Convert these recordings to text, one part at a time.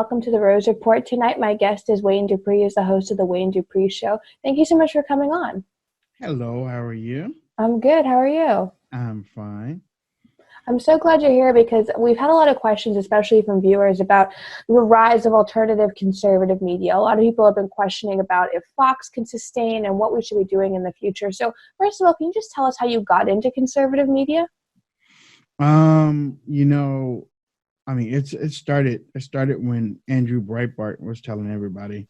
welcome to the Rose Report. Tonight, my guest is Wayne Dupree, is the host of the Wayne Dupree Show. Thank you so much for coming on. Hello, how are you? I'm good. How are you? I'm fine. I'm so glad you're here because we've had a lot of questions, especially from viewers, about the rise of alternative conservative media. A lot of people have been questioning about if Fox can sustain and what we should be doing in the future. So first of all, can you just tell us how you got into conservative media? It started when Andrew Breitbart was telling everybody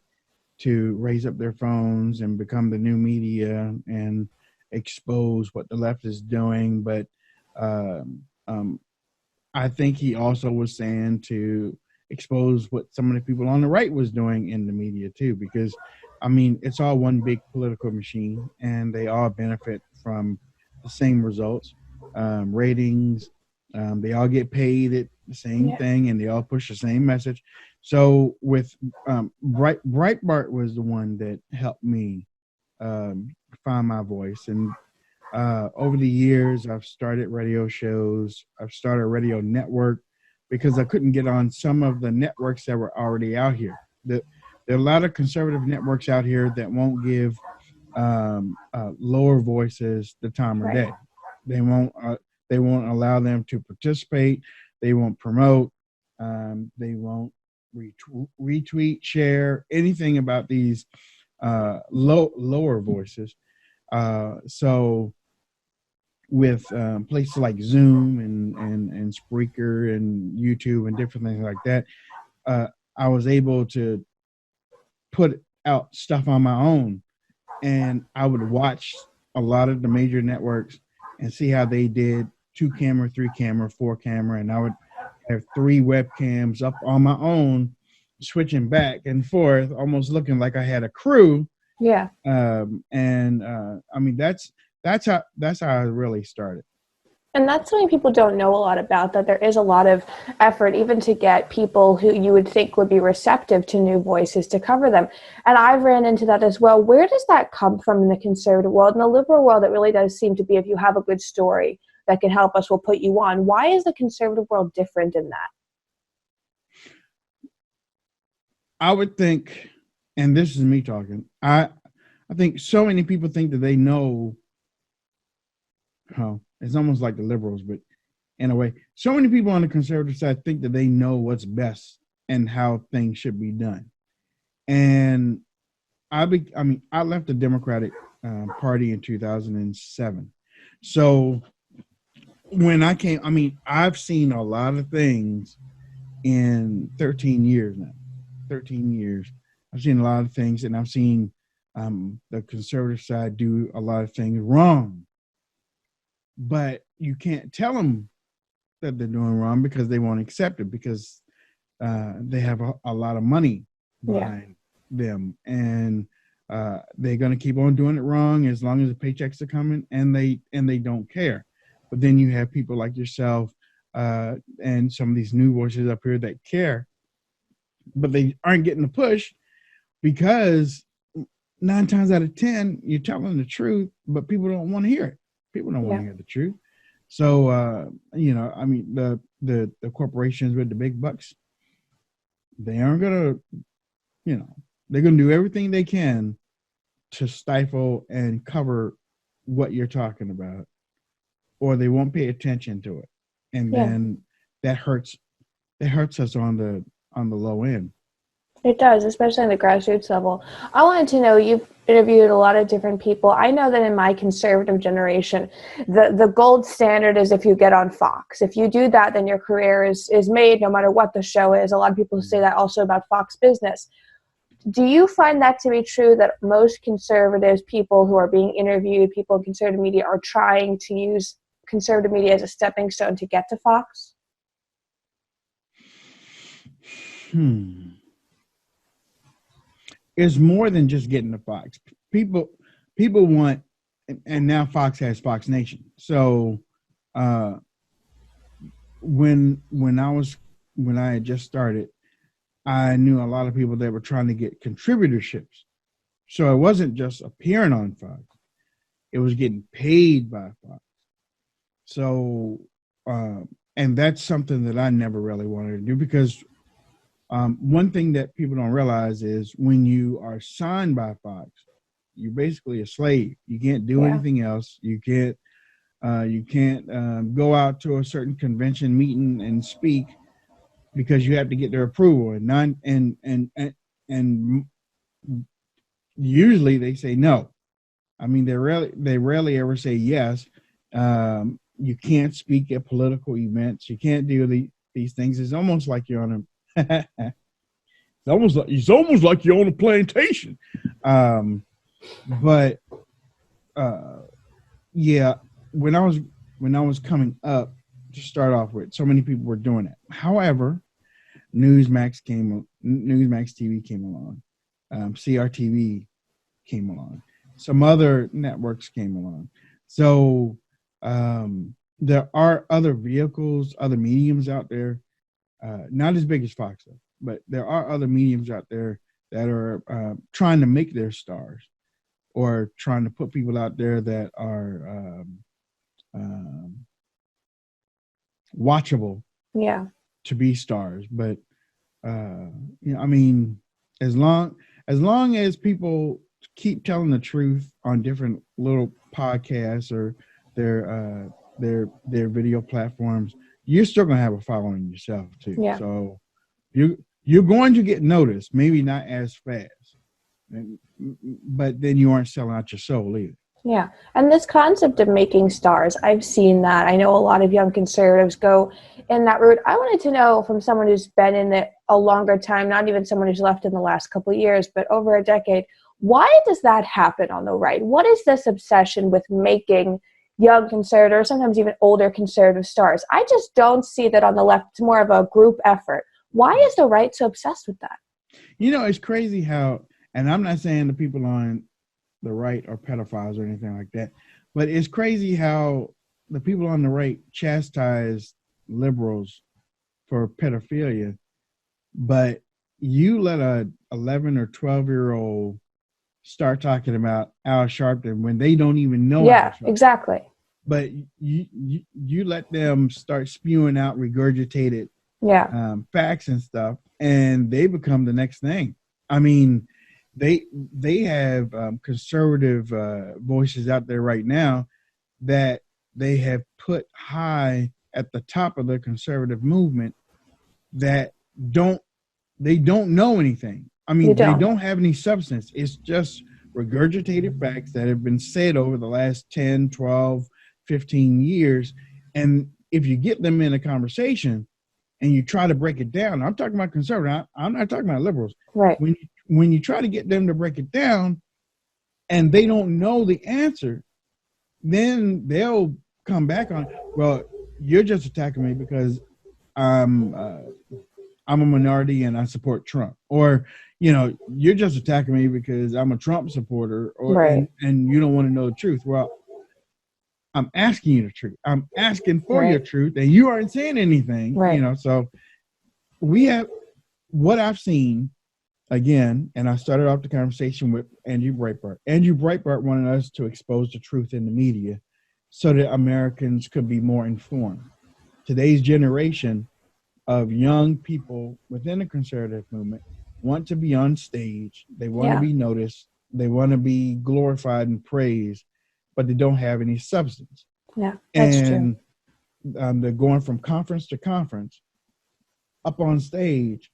to raise up their phones and become the new media and expose what the left is doing. But I think he also was saying to expose what some of the people on the right was doing in the media too, because it's all one big political machine and they all benefit from the same results, ratings. They all get paid at the same thing and they all push the same message. So with Breitbart was the one that helped me find my voice. And over the years, I've started radio shows. I've started a radio network because I couldn't get on some of the networks that were already out here. There are a lot of conservative networks out here that won't give lower voices the time of day. They won't allow them to participate. They won't promote. They won't retweet, share anything about these lower voices. So with places like Zoom and Spreaker and YouTube and different things like that, I was able to put out stuff on my own, and I would watch a lot of the major networks and see how they did 2 camera, 3 camera, 4 camera, and I would have 3 webcams up on my own, switching back and forth, almost looking like I had a crew. Yeah. That's how I really started. And that's something people don't know a lot about, that there is a lot of effort even to get people who you would think would be receptive to new voices to cover them. And I've ran into that as well. Where does that come from in the conservative world? In the liberal world, it really does seem to be, if you have a good story that can help us, we'll put you on. Why is the conservative world different in that? I would think, and this is me talking, I think so many people think that they know. It's almost like the liberals, but in a way, so many people on the conservative side think that they know what's best and how things should be done. And I left the Democratic Party in 2007. So when I came, I've seen a lot of things in 13 years now. 13 years. I've seen a lot of things, and I've seen the conservative side do a lot of things wrong. But you can't tell them that they're doing wrong because they won't accept it, because they have a lot of money behind them, and they're going to keep on doing it wrong as long as the paychecks are coming, and they don't care. But then you have people like yourself and some of these new voices up here that care, but they aren't getting the push because 9 times out of 10 you're telling the truth, but people don't want to hear it. People don't want to hear the truth. So, the corporations with the big bucks, they aren't going to, they're going to do everything they can to stifle and cover what you're talking about, or they won't pay attention to it. And then that hurts us on the low end. It does, especially on the grassroots level. I wanted to know, you've interviewed a lot of different people. I know that in my conservative generation, the gold standard is if you get on Fox. If you do that, then your career is made no matter what the show is. A lot of people say that also about Fox Business. Do you find that to be true, that most conservatives, people who are being interviewed, people in conservative media, are trying to use conservative media as a stepping stone to get to Fox? It's more than just getting to Fox. People want, and now Fox has Fox Nation. So when I had just started, I knew a lot of people that were trying to get contributorships. So it wasn't just appearing on Fox; it was getting paid by Fox. So, and that's something that I never really wanted to do, because One thing that people don't realize is when you are signed by Fox, you're basically a slave. You can't do anything else. You can't go out to a certain convention meeting and speak because you have to get their approval. And usually they say no. I mean, they rarely ever say yes. You can't speak at political events. You can't do these things. It's almost like you're on a it's almost like you're on a plantation. But yeah, when I was coming up, to start off with, so many people were doing it. However, Newsmax TV came along, CRTV came along, some other networks came along. So there are other vehicles, other mediums out there, not as big as Fox, but there are other mediums out there that are trying to make their stars, or trying to put people out there that are watchable, to be stars. But I mean, as long as people keep telling the truth on different little podcasts or their video platforms, you're still gonna have a following yourself too. Yeah. So you're going to get noticed, maybe not as fast, but then you aren't selling out your soul either. Yeah. And this concept of making stars, I've seen that. I know a lot of young conservatives go in that route. I wanted to know from someone who's been in it a longer time, not even someone who's left in the last couple of years, but over a decade, why does that happen on the right? What is this obsession with making young conservative, sometimes even older conservative stars? I just don't see that on the left. It's more of a group effort. Why is the right so obsessed with that? You know, it's crazy how, and I'm not saying the people on the right are pedophiles or anything like that, but it's crazy how the people on the right chastise liberals for pedophilia, but you let a 11 or 12-year-old start talking about Al Sharpton when they don't even know. Yeah, exactly. But you let them start spewing out regurgitated facts and stuff, and they become the next thing. I mean, they have conservative voices out there right now that they have put high at the top of the conservative movement that don't know anything. I mean, they don't have any substance. It's just regurgitated facts that have been said over the last 10, 12, 15 years. And if you get them in a conversation and you try to break it down, I'm talking about conservative, I'm not talking about liberals. Right. When you try to get them to break it down and they don't know the answer, then they'll come back on, well, you're just attacking me because I'm a minority and I support Trump, or you're just attacking me because I'm a Trump supporter, or and you don't want to know the truth. Well, I'm asking you the truth. I'm asking for your truth, and you aren't saying anything. So we have what I've seen again, and I started off the conversation with Andrew Breitbart. Andrew Breitbart wanted us to expose the truth in the media so that Americans could be more informed. Today's generation of young people within the conservative movement want to be on stage. They want to be noticed. They want to be glorified and praised, but they don't have any substance. Yeah, that's true. They're going from conference to conference, up on stage,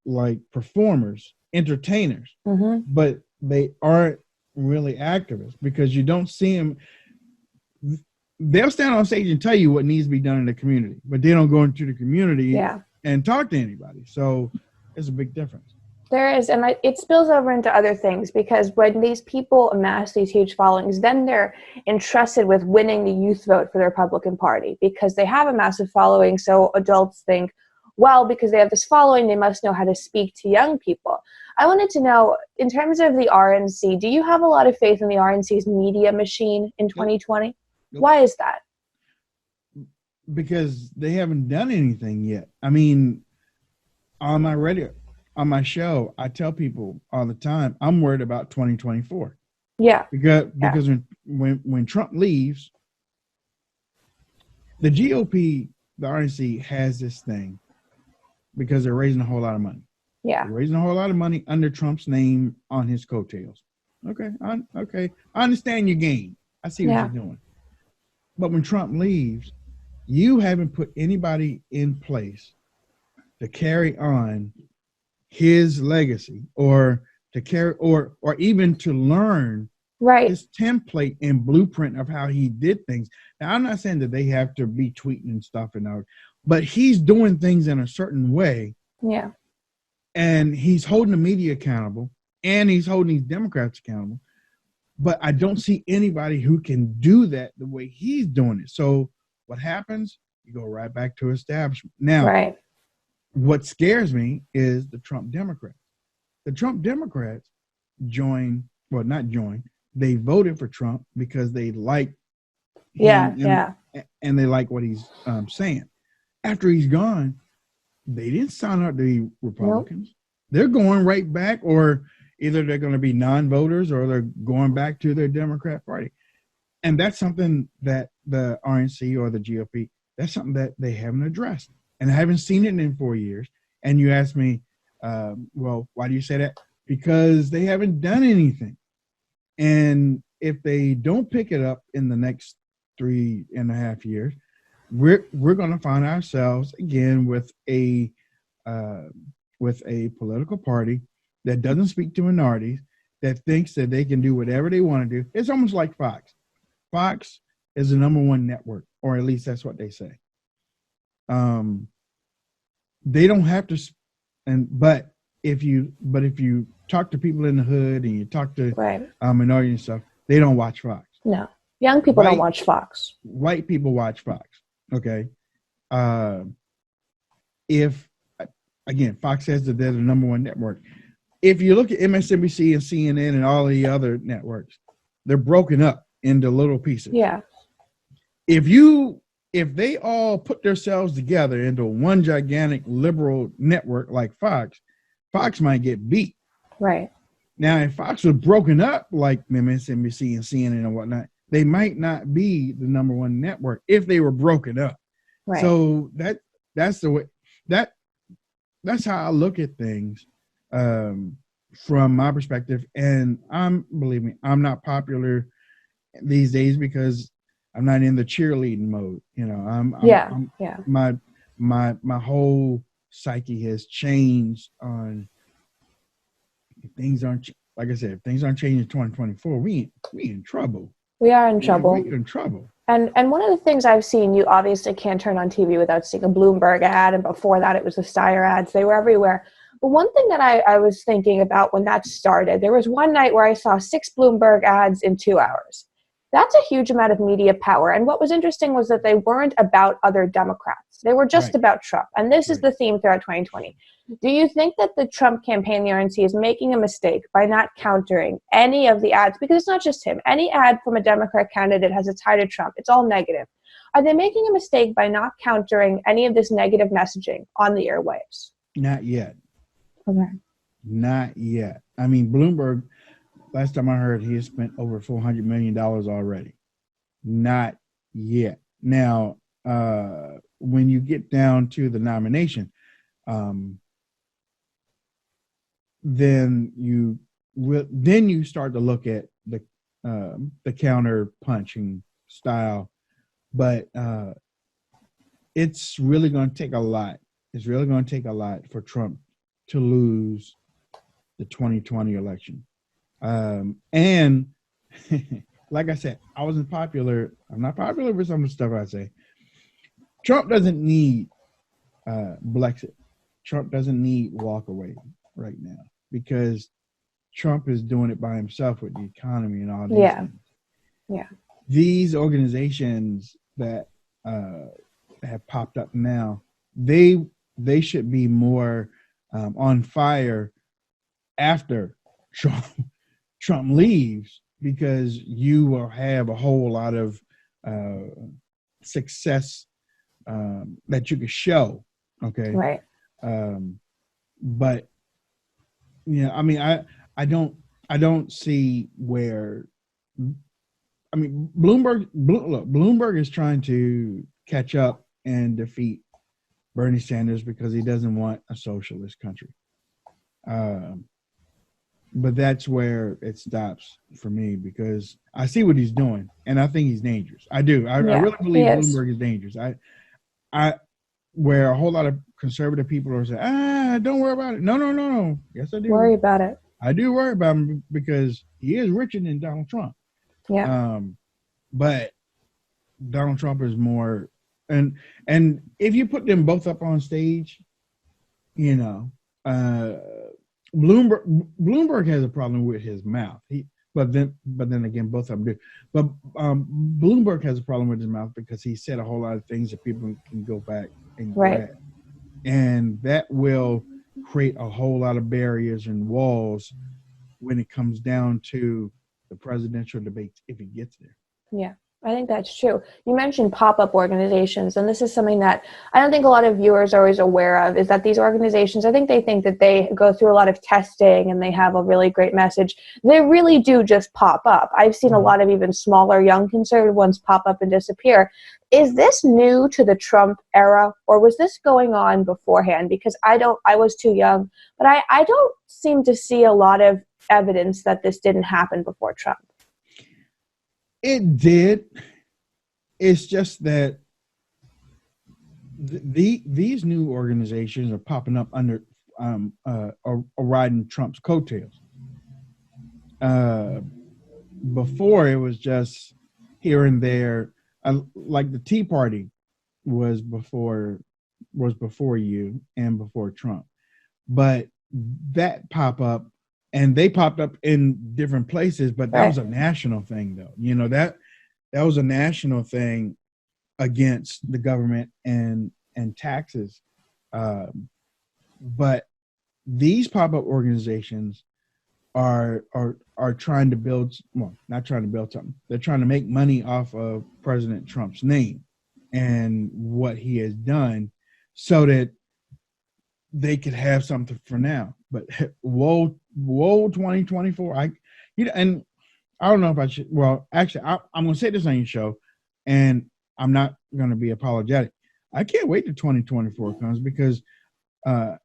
like performers, entertainers, but they aren't really activists because you don't see them. They'll stand on stage and tell you what needs to be done in the community, but they don't go into the community and talk to anybody. So there's a big difference. There is, and it spills over into other things, because when these people amass these huge followings, then they're entrusted with winning the youth vote for the Republican Party because they have a massive following. So adults think, well, because they have this following, they must know how to speak to young people. I wanted to know, in terms of the RNC, do you have a lot of faith in the RNC's media machine in 2020? Nope. Why is that? Because they haven't done anything yet. I mean, on my show, I tell people all the time, I'm worried about 2024. Yeah. Because when Trump leaves, the GOP, the RNC has this thing because they're raising a whole lot of money. Yeah. They're raising a whole lot of money under Trump's name on his coattails. Okay, I understand your game. I see what you're doing. But when Trump leaves, you haven't put anybody in place to carry on his legacy, or to carry, or even to learn his template and blueprint of how he did things. Now, I'm not saying that they have to be tweeting and stuff and all, but he's doing things in a certain way. Yeah. And he's holding the media accountable, and he's holding these Democrats accountable. But I don't see anybody who can do that the way he's doing it. So what happens? You go right back to establishment. Now, what scares me is the Trump Democrats. The Trump Democrats not joined, they voted for Trump because they like him and they like what he's saying. After he's gone, they didn't sign up to be Republicans. Nope. They're going right back, or either they're going to be non-voters or they're going back to their Democrat Party. And that's something that the RNC or the GOP, that's something that they haven't addressed. And I haven't seen it in 4 years. And you ask me, well, why do you say that? Because they haven't done anything. And if they don't pick it up in the next 3.5 years, we're going to find ourselves again with a political party that doesn't speak to minorities, that thinks that they can do whatever they want to do. It's almost like Fox. Fox is the #1 network, or at least that's what they say. They don't have to, but if you talk to people in the hood and you talk to minorities and stuff, they don't watch Fox. No, young people don't watch Fox. White people watch Fox. Okay, again, Fox says that they're the #1 network. If you look at MSNBC and CNN and all the other networks, they're broken up into little pieces. Yeah. If they all put themselves together into one gigantic liberal network like Fox, Fox might get beat. Right. Now, if Fox was broken up like MSNBC and CNN and whatnot, they might not be the #1 network if they were broken up. Right. So that's the way that's how I look at things from my perspective. And believe me, I'm not popular these days because I'm not in the cheerleading mode. You know, my whole psyche has changed on if things aren't, like I said, if things aren't changing in 2024, we in trouble. We are in trouble. We're in trouble. And one of the things I've seen, you obviously can't turn on TV without seeing a Bloomberg ad, and before that it was the Steyer ads. They were everywhere. But one thing that I was thinking about when that started, there was one night where I saw 6 Bloomberg ads in 2 hours. That's a huge amount of media power. And what was interesting was that they weren't about other Democrats. They were just about Trump. And this is the theme throughout 2020. Do you think that the Trump campaign, the RNC, is making a mistake by not countering any of the ads? Because it's not just him. Any ad from a Democrat candidate has a tie to Trump. It's all negative. Are they making a mistake by not countering any of this negative messaging on the airwaves? Not yet. Okay. Not yet. I mean, Bloomberg, last time I heard, he has spent over $400 million already. Not yet. Now, when you get down to the nomination, then you start to look at the counter punching style, but it's really going to take a lot. It's really going to take a lot for Trump to lose the 2020 election. And like I said, I wasn't popular. I'm not popular with some of the stuff I say. Trump doesn't need Brexit. Trump doesn't need walk away right now because Trump is doing it by himself with the economy and all these things. Yeah. These organizations that have popped up now, they should be more on fire after Trump leaves, because you will have a whole lot of success that you can show. Okay. Right. But I mean, I don't see where. I mean, Bloomberg is trying to catch up and defeat Bernie Sanders because he doesn't want a socialist country. But that's where it stops for me because I see what he's doing, and I think he's dangerous. I do. I really believe Bloomberg is dangerous. Where a whole lot of conservative people are saying, don't worry about it. No. Yes, I do. Worry about it. I do worry about him because he is richer than Donald Trump. Yeah. But Donald Trump is more, and if you put them both up on stage, Bloomberg has a problem with his mouth. But then again, both of them do. But Bloomberg has a problem with his mouth because he said a whole lot of things that people can go back and grab, and that will create a whole lot of barriers and walls when it comes down to the presidential debates if it gets there. Yeah. I think that's true. You mentioned pop-up organizations, and this is something that I don't think a lot of viewers are always aware of, is that these organizations, I think they think that they go through a lot of testing and they have a really great message. They really do just pop up. I've seen a lot of even smaller, young conservative ones pop up and disappear. Is this new to the Trump era, or was this going on beforehand? Because I was too young, but I don't seem to see a lot of evidence that this didn't happen before Trump. It did. It's just that these new organizations are popping up under riding Trump's coattails. Before it was just here and there, like the Tea Party was before you and before Trump, but that pop up. And they popped up in different places, but that was a national thing, though. That was a national thing against the government and taxes. But these pop-up organizations are trying to build, well, not trying to build something. They're trying to make money off of President Trump's name and what he has done, so that they could have something for now. But whoa 2024. And I don't know if I should. Well, actually, I'm going to say this on your show, and I'm not going to be apologetic. I can't wait till 2024 comes, because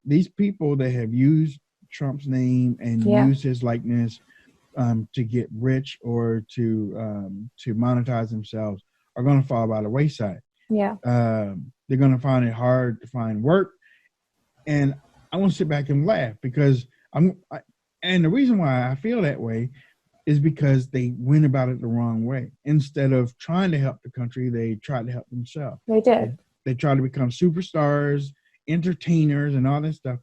these people that have used Trump's name and used his likeness to get rich or to monetize themselves are going to fall by the wayside. Yeah, they're going to find it hard to find work. And I want to sit back and laugh because and the reason why I feel that way is because they went about it the wrong way. Instead of trying to help the country, they tried to help themselves. They did. They tried to become superstars, entertainers, and all that stuff.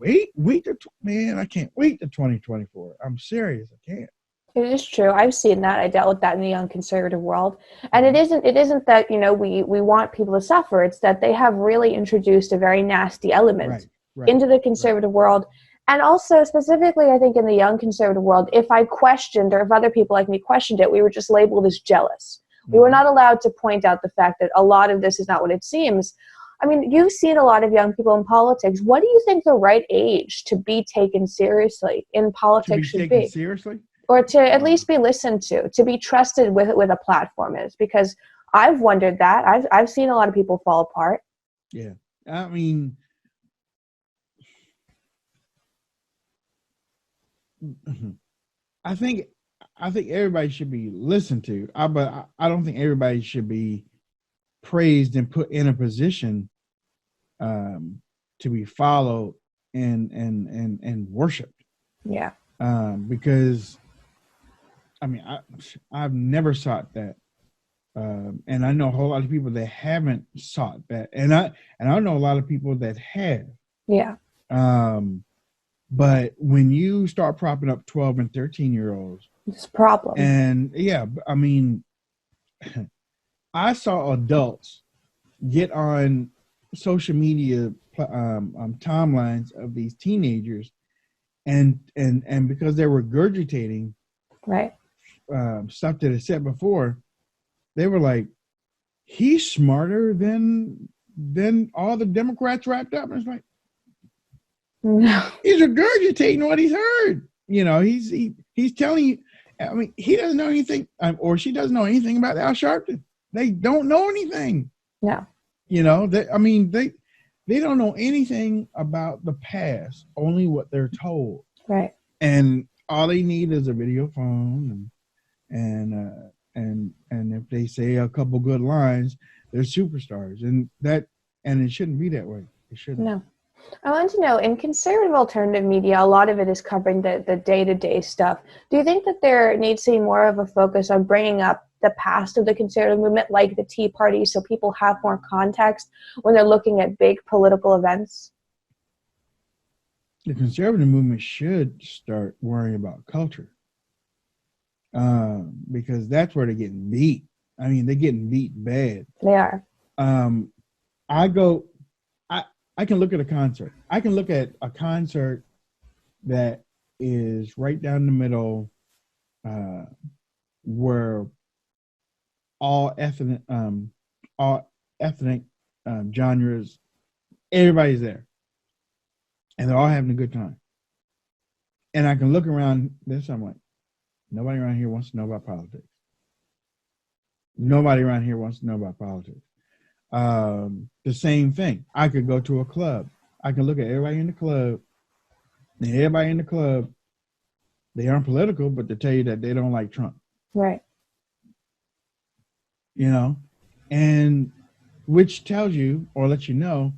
Man, I can't wait to 2024. I'm serious. I can't. It is true. I've seen that. I dealt with that in the young conservative world. And it isn't that, we want people to suffer. It's that they have really introduced a very nasty element into the conservative world. And also specifically, I think in the young conservative world, if I questioned, or if other people like me questioned it, we were just labeled as jealous. We were not allowed to point out the fact that a lot of this is not what it seems. I mean, you've seen a lot of young people in politics. What do you think the right age to be taken seriously in politics should be? Seriously? Or to at least be listened to be trusted with a platform is? Because I've wondered that. I've seen a lot of people fall apart. Yeah. I mean, I think everybody should be listened to, but I don't think everybody should be praised and put in a position to be followed and worshipped. Yeah. Because I mean, I've never sought that, and I know a whole lot of people that haven't sought that, and I know a lot of people that have. Yeah. But when you start propping up 12 and 13-year-olds, it's a problem. And I mean, I saw adults get on social media timelines of these teenagers, and because they were regurgitating stuff that I said before, they were like, he's smarter than all the Democrats wrapped up. And it's like, no. He's regurgitating what he's heard. He's telling you. I mean, he doesn't know anything, or she doesn't know anything about Al Sharpton. They don't know anything. No. They don't know anything about the past, only what they're told. Right. And all they need is a video phone, and if they say a couple good lines, they're superstars. And it shouldn't be that way. It shouldn't. No. I want to know, in conservative alternative media, a lot of it is covering the day-to-day stuff. Do you think that there needs to be more of a focus on bringing up the past of the conservative movement, like the Tea Party, so people have more context when they're looking at big political events? The conservative movement should start worrying about culture, because that's where they're getting beat. I mean, they're getting beat bad. They are. Um, I go, I can look at a concert. I can look at a concert that is right down the middle, where all ethnic, genres, everybody's there, and they're all having a good time. And I can look around this. I'm like, nobody around here wants to know about politics. Nobody around here wants to know about politics. The same thing. I could go to a club. I can look at everybody in the club, and everybody in the club, they aren't political, but they tell you that they don't like Trump. Right. You know, and which tells you or lets you know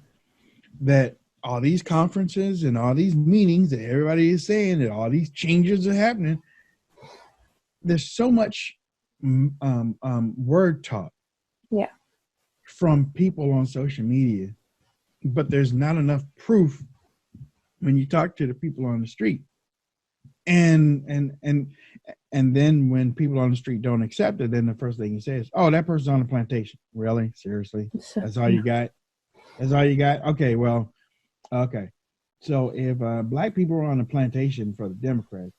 that all these conferences and all these meetings that everybody is saying that all these changes are happening, there's so much word talk. Yeah. From people on social media, but there's not enough proof when you talk to the people on the street. And then when people on the street don't accept it, then the first thing you say is, "Oh, that person's on a plantation." Really? Seriously? That's all you got? That's all you got? Okay, well, okay. So if black people are on a plantation for the Democrats,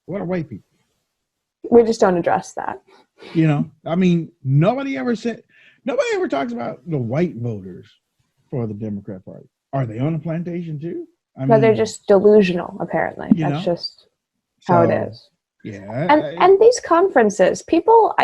what are white people? We just don't address that. You know, I mean, nobody ever talks about the white voters for the Democrat Party. Are they on a plantation too? But they're just delusional, apparently. That's just how it is. Yeah. And these conferences, people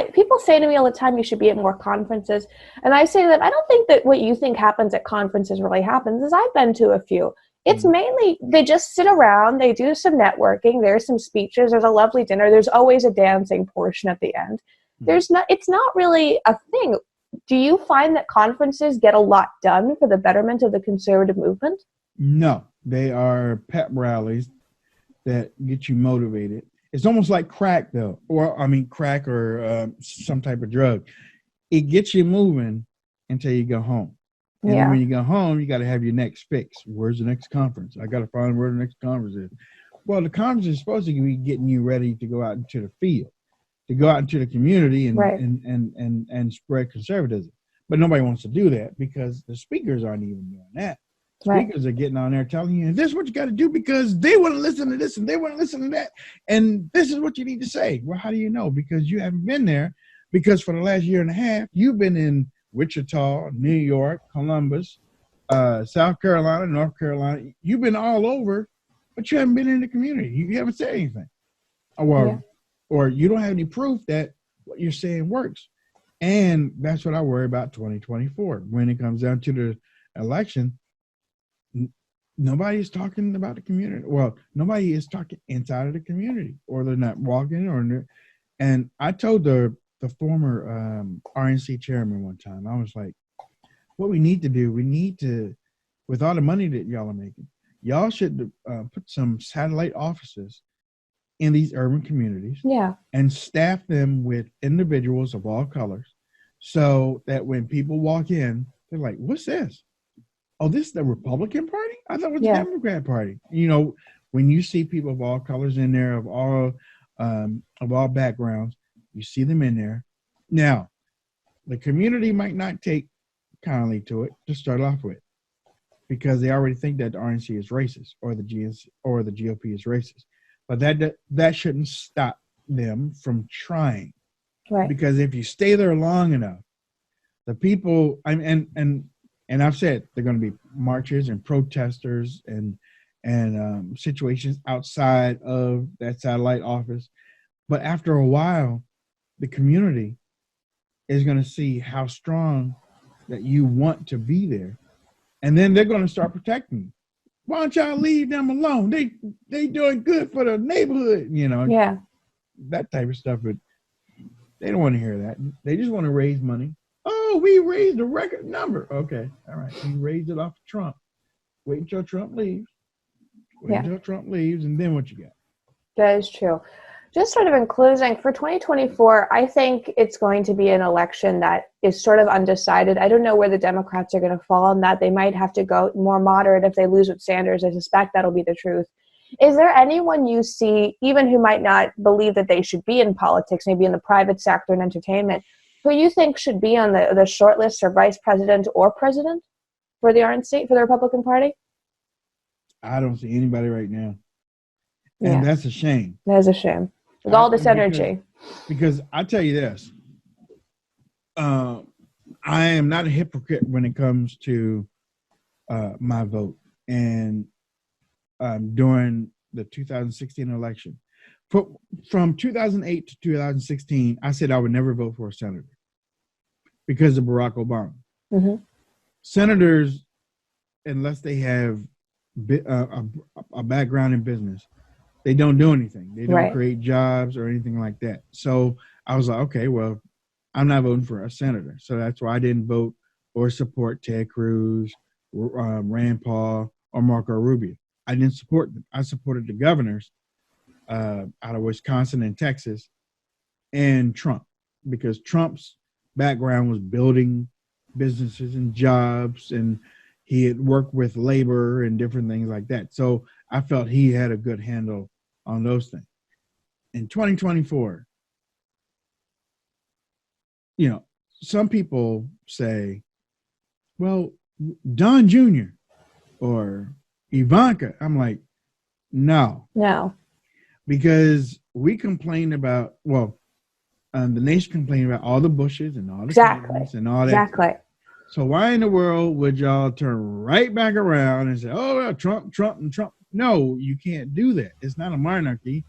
say to me all the time, you should be at more conferences. And I say that I don't think that what you think happens at conferences really happens, as I've been to a few. It's mainly they just sit around, they do some networking, there's some speeches, there's a lovely dinner, there's always a dancing portion at the end. It's not really a thing. Do you find that conferences get a lot done for the betterment of the conservative movement? No, they are pep rallies that get you motivated. It's almost like crack, though, crack or some type of drug. It gets you moving until you go home. And then when you go home, you got to have your next fix. Where's the next conference? I got to find where the next conference is. Well, the conference is supposed to be getting you ready to go out into the field, to go out into the community and spread conservatism. But nobody wants to do that because the speakers aren't even doing that. Speakers are getting on there telling you, this is what you got to do because they want to listen to this and they want to listen to that. And this is what you need to say. Well, how do you know? Because you haven't been there. Because for the last year and a half, you've been in Wichita, New York, Columbus, South Carolina, North Carolina. You've been all over, but you haven't been in the community. You haven't said anything. Or you don't have any proof that what you're saying works. And that's what I worry about 2024. When it comes down to the election, nobody is talking about the community. Well, nobody is talking inside of the community, or they're not walking. And I told the former RNC chairman one time, I was like, what we need to do, with all the money that y'all are making, y'all should put some satellite offices in these urban communities and staff them with individuals of all colors so that when people walk in, they're like, what's this? Oh, this is the Republican Party? I thought it was the Democrat Party. You know, when you see people of all colors in there, of all backgrounds, you see them in there. Now, the community might not take kindly to it to start off with, because they already think that the RNC is racist or the GOP is racist. But that shouldn't stop them from trying. Right. Because if you stay there long enough, the people, and I've said they're going to be marchers and protesters and situations outside of that satellite office. But after a while, the community is going to see how strong that you want to be there. and then they're going to start protecting you. Why don't y'all leave them alone? They doing good for the neighborhood, Yeah. that type of stuff. But they don't want to hear that. They just want to raise money. Oh, we raised a record number. Okay, all right. You raised it off of Trump. Wait until Trump leaves. And then what you got? That is true. Just sort of in closing, for 2024, I think it's going to be an election that is sort of undecided. I don't know where the Democrats are going to fall on that. They might have to go more moderate if they lose with Sanders. I suspect that'll be the truth. Is there anyone you see, even who might not believe that they should be in politics, maybe in the private sector and entertainment, who you think should be on the short list for vice president or president for the RNC, for the Republican Party? I don't see anybody right now. Yeah. And that's a shame. That is a shame. With all this energy. Because I tell you this, I am not a hypocrite when it comes to my vote. And during the 2016 election, from 2008 to 2016, I said I would never vote for a senator because of Barack Obama. Mm-hmm. Senators, unless they have a background in business, they don't do anything. They don't create jobs or anything like that. So I was like, okay, well, I'm not voting for a senator. So that's why I didn't vote or support Ted Cruz, Rand Paul, or Marco Rubio. I didn't support them. I supported the governors out of Wisconsin and Texas and Trump, because Trump's background was building businesses and jobs, and he had worked with labor and different things like that. So I felt he had a good handle on those things. In 2024, some people say, well, Don Jr. or Ivanka. I'm like, no. Because we complain about, the nation complained about all the Bushes and all the Clintons and all that. Exactly. So why in the world would y'all turn right back around and say, oh, well, Trump, and Trump? No, you can't do that. It's not a monarchy.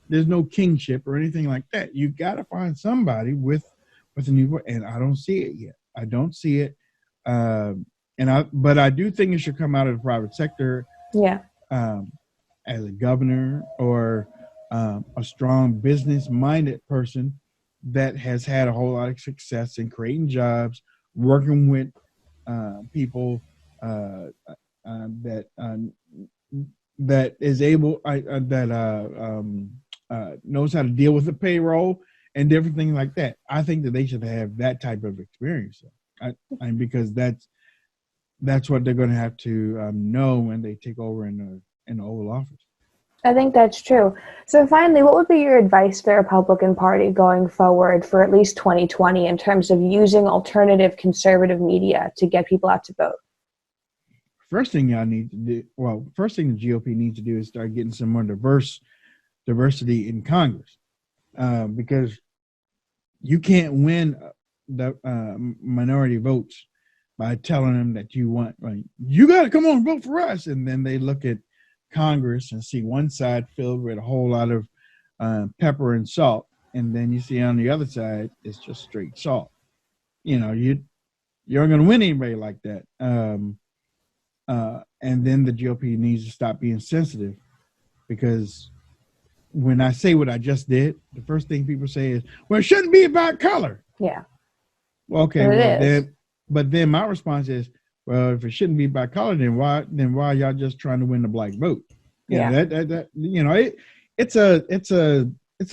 There's no kingship or anything like that. You got to find somebody with a new voice, and I don't see it yet. I don't see it. But I do think it should come out of the private sector. Yeah. As a governor or a strong business-minded person that has had a whole lot of success in creating jobs, working with people that is able knows how to deal with the payroll and different things like that. I think that they should have that type of experience, because that's what they're going to have to know when they take over in the Oval Office. I think that's true. So finally, what would be your advice to the Republican Party going forward for at least 2020 in terms of using alternative conservative media to get people out to vote? First thing the GOP needs to do is start getting some more diversity in Congress, because you can't win the minority votes by telling them that you got to come on and vote for us, and then they look at Congress and see one side filled with a whole lot of pepper and salt, and then you see on the other side it's just straight salt. You aren't going to win anybody like that. And then the GOP needs to stop being sensitive, because when I say what I just did, the first thing people say is, well, it shouldn't be about color. Yeah. Well, okay. But then my response is, well, if it shouldn't be about color, then why are y'all just trying to win the black vote? It's a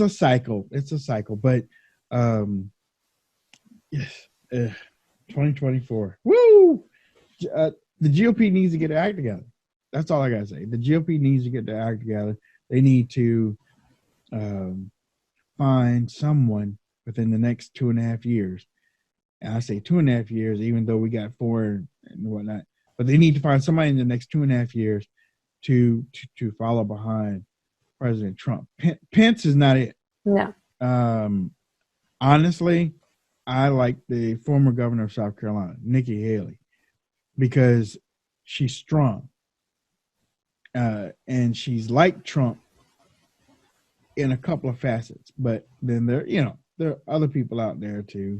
cycle. It's a cycle. But 2024. Woo! The GOP needs to get their act together. That's all I gotta say. The GOP needs to get their act together. They need to find someone within the next 2.5 years. And I say 2.5 years, even though we got 4 and whatnot. But they need to find somebody in the next 2.5 years to follow behind President Trump. Pence is not it. No. Honestly, I like the former governor of South Carolina, Nikki Haley, because she's strong. And she's like Trump in a couple of facets. But then there are other people out there too.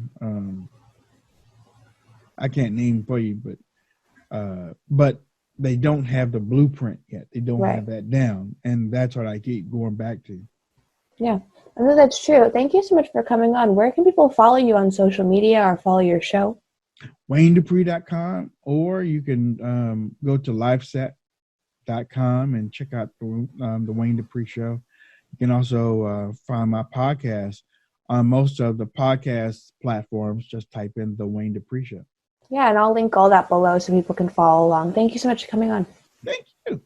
I can't name for you, but but they don't have the blueprint yet. They don't Right. have that down, and that's what I keep going back to. Yeah, I know that's true. Thank you so much for coming on. Where can people follow you on social media or follow your show? WayneDupree.com, or you can go to liveset.com and check out the Wayne Dupree Show. You can also find my podcast on most of the podcast platforms. Just type in the Wayne Dupree Show. Yeah, and I'll link all that below so people can follow along. Thank you so much for coming on. Thank you.